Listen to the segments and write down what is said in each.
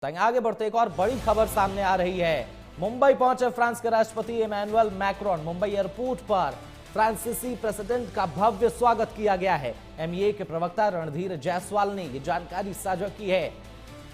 आगे बढ़ते एक और बड़ी खबर सामने आ रही है। मुंबई पहुंचे फ्रांस के राष्ट्रपति इमैनुअल मैक्रोन। मुंबई एयरपोर्ट पर फ्रांसीसी प्रेसिडेंट का भव्य स्वागत किया गया है। एमईए के प्रवक्ता रणधीर जायसवाल ने यह जानकारी साझा की है।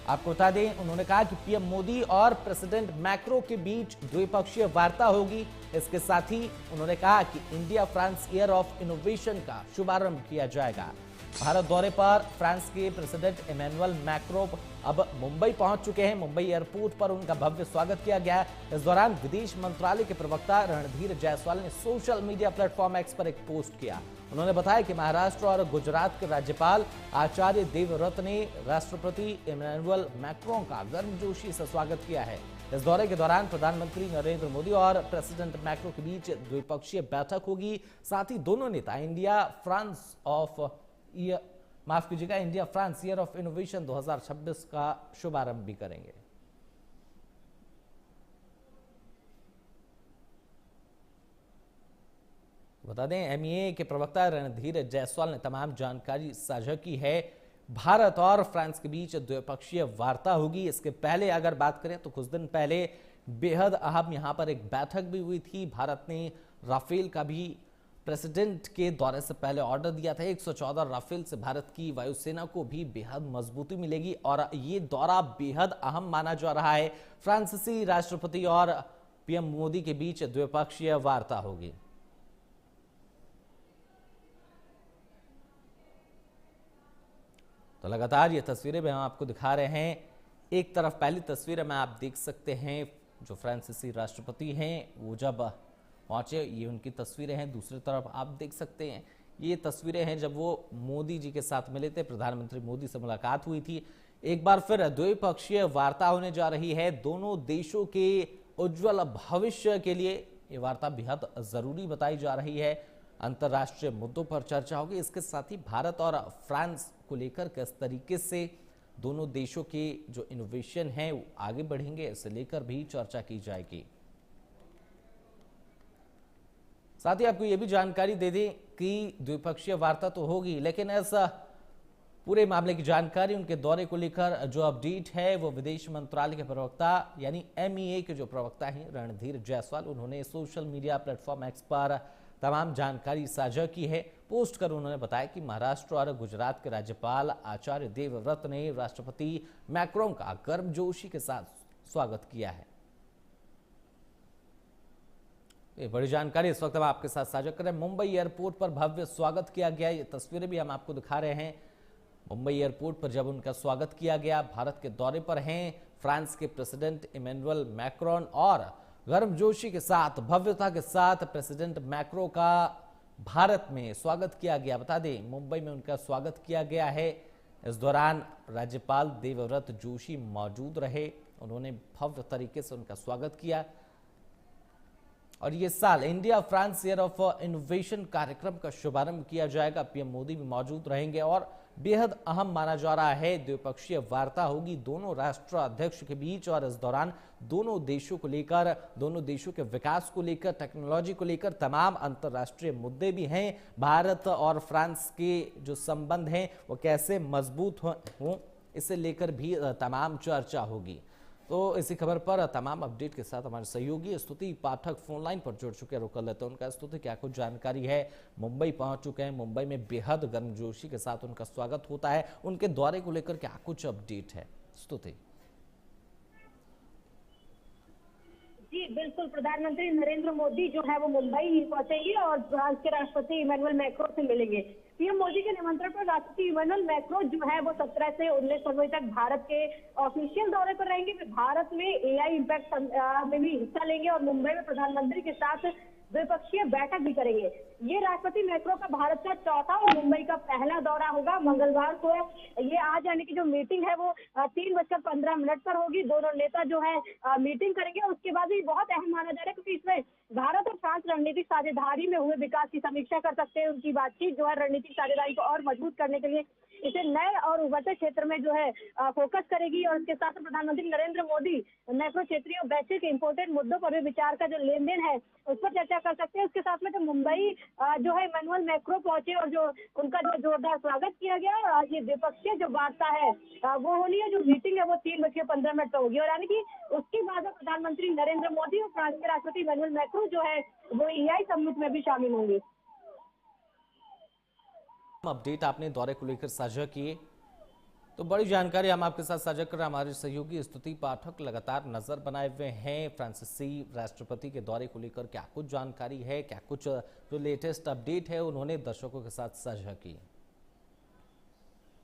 आपको बता दें, उन्होंने कहा कि पीएम मोदी और प्रेसिडेंट मैक्रो के बीच द्विपक्षीय वार्ता होगी। इसके साथ ही उन्होंने कहा कि India France year of innovation का शुभारंभ किया जाएगा। भारत दौरे पर फ्रांस के प्रेसिडेंट इमैनुअल मैक्रो अब मुंबई पहुंच चुके हैं। मुंबई एयरपोर्ट पर उनका भव्य स्वागत किया गया। इस दौरान विदेश मंत्रालय के प्रवक्ता रणधीर जायसवाल ने सोशल मीडिया प्लेटफॉर्म एक्स पर एक पोस्ट किया। उन्होंने बताया कि महाराष्ट्र और गुजरात के राज्यपाल आचार्य देवव्रत ने राष्ट्रपति इमैनुअल मैक्रों का गर्मजोशी से स्वागत किया है। इस दौरे के दौरान प्रधानमंत्री नरेंद्र मोदी और प्रेसिडेंट मैक्रो के बीच द्विपक्षीय बैठक होगी। साथ ही दोनों नेता India France year of innovation 2026 का शुभारंभ भी करेंगे। बता दें, एमईए के प्रवक्ता रणधीर जायसवाल ने तमाम जानकारी साझा की है। भारत और फ्रांस के बीच द्विपक्षीय वार्ता होगी। इसके पहले अगर बात करें तो कुछ दिन पहले बेहद अहम यहां पर एक बैठक भी हुई थी। भारत ने राफेल का भी प्रेसिडेंट के दौरे से पहले ऑर्डर दिया था। 114 राफेल से भारत की वायुसेना को भी बेहद मजबूती मिलेगी और ये दौरा बेहद अहम माना जा रहा है। फ्रांसीसी राष्ट्रपति और पीएम मोदी के बीच द्विपक्षीय वार्ता होगी। तो लगातार ये तस्वीरें भी हम आपको दिखा रहे हैं। एक तरफ पहली तस्वीर में आप देख सकते हैं जो फ्रांसीसी राष्ट्रपति हैं वो जब पहुंचे, ये उनकी तस्वीरें हैं। दूसरी तरफ आप देख सकते हैं ये तस्वीरें हैं जब वो मोदी जी के साथ मिले थे, प्रधानमंत्री मोदी से मुलाकात हुई थी। एक बार फिर द्विपक्षीय वार्ता होने जा रही है। दोनों देशों के उज्जवल भविष्य के लिए ये वार्ता बेहद जरूरी बताई जा रही है। अंतर्राष्ट्रीय मुद्दों पर चर्चा होगी। इसके साथ ही भारत और फ्रांस को लेकर किस तरीके से दोनों देशों के जो इनोवेशन है वो आगे बढ़ेंगे, इसे लेकर भी चर्चा की जाएगी। साथ ही आपको यह भी जानकारी दे दें कि द्विपक्षीय वार्ता तो होगी, लेकिन ऐसा पूरे मामले की जानकारी, उनके दौरे को लेकर जो अपडेट है वो विदेश मंत्रालय के प्रवक्ता यानी एमईए के जो प्रवक्ता हैं रणधीर जायसवाल, उन्होंने सोशल मीडिया प्लेटफॉर्म एक्स पर तमाम जानकारी साझा की है। पोस्ट कर उन्होंने बताया कि महाराष्ट्र और गुजरात के राज्यपाल आचार्य देवव्रत ने राष्ट्रपति मैक्रों का गर्मजोशी के साथ स्वागत किया है। ये बड़ी जानकारी इस वक्त हम आपके साथ साझा कर रहे हैं। मुंबई एयरपोर्ट पर भव्य स्वागत किया गया। ये तस्वीरें भी हम आपको दिखा रहे हैं। मुंबई एयरपोर्ट पर जब उनका स्वागत किया गया। भारत के दौरे पर हैं फ्रांस के प्रेसिडेंट इमैनुअल मैक्रोन और गर्मजोशी के साथ, भव्यता के साथ प्रेसिडेंट मैक्रो का भारत में स्वागत किया गया। बता दें, मुंबई में उनका स्वागत किया गया है। इस दौरान राज्यपाल देवव्रत जोशी मौजूद रहे। उन्होंने भव्य तरीके से उनका स्वागत किया और ये साल India France year of innovation कार्यक्रम का शुभारंभ किया जाएगा। पीएम मोदी भी मौजूद रहेंगे और बेहद अहम माना जा रहा है। द्विपक्षीय वार्ता होगी दोनों राष्ट्र अध्यक्ष के बीच और इस दौरान दोनों देशों को लेकर, दोनों देशों के विकास को लेकर, टेक्नोलॉजी को लेकर तमाम अंतर्राष्ट्रीय मुद्दे भी हैं। भारत और फ्रांस के जो संबंध हैं वो कैसे मजबूत हों, इसे लेकर भी तमाम चर्चा होगी। तो इसी खबर पर तमाम अपडेट के साथ हमारे सहयोगी स्तुति पाठक फोन लाइन पर जुड़ चुके हैं। रोक लेते हैं उनका। स्तुति, क्या कुछ जानकारी है? मुंबई पहुंच चुके हैं, मुंबई में बेहद गर्मजोशी के साथ उनका स्वागत होता है। उनके दौरे को लेकर क्या कुछ अपडेट है? स्तुति जी बिल्कुल, प्रधानमंत्री नरेंद्र मोदी जो है वो मुंबई पहुंचेंगे और फ्रांस के राष्ट्रपति इमैनुअल मैक्रो से मिलेंगे। पीएम मोदी के निमंत्रण पर राष्ट्रपति इमैनुअल मैक्रो जो है वो 17 से 19 फरवरी तक भारत के ऑफिशियल दौरे पर रहेंगे। वे भारत में एआई इम्पैक्ट में भी हिस्सा लेंगे और मुंबई में प्रधानमंत्री के साथ द्विपक्षीय बैठक भी करेंगे। ये राष्ट्रपति मैक्रो का भारत का चौथा और मुंबई का पहला दौरा होगा। मंगलवार को ये आज यानी कि जो मीटिंग है वो 3:15 पर होगी। दोनों नेता जो है मीटिंग करेंगे। उसके बाद भी बहुत अहम माना जा रहा है क्योंकि इसमें भारत और फ्रांस रणनीतिक साझेदारी में हुए विकास की समीक्षा कर सकते हैं। उनकी बातचीत जो है रणनीतिक साझेदारी को और मजबूत करने के लिए इसे नए और उभरते क्षेत्र में जो है फोकस करेगी। और इसके साथ प्रधानमंत्री नरेंद्र मोदी मैक्रो क्षेत्रीय और वैश्विक इंपोर्टेड मुद्दों पर भी विचार का जो लेन देन है उस पर चर्चा कर सकते हैं। उसके साथ में जो मुंबई जो है इमैनुअल मैक्रो पहुंचे और जो उनका जो जोरदार स्वागत किया गया। और आज ये द्विपक्षीय जो वार्ता है वो होनी है, जो मीटिंग है वो 3:15 पर होगी। और यानी कि उसके बाद प्रधानमंत्री नरेंद्र मोदी और फ्रांस के राष्ट्रपति इमैनुअल मैक्रो जो है वो EI समिट में भी शामिल होंगे। अपडेट आपने दौरे को लेकर साझा किए, तो बड़ी जानकारी हम आपके साथ साझा कर रहे हैं। हमारे सहयोगी स्तुति पाठक लगातार नजर बनाए हुए हैं फ्रांसीसी राष्ट्रपति के दौरे को लेकर। क्या कुछ जानकारी है, क्या कुछ जो लेटेस्ट अपडेट है उन्होंने दर्शकों के साथ साझा की।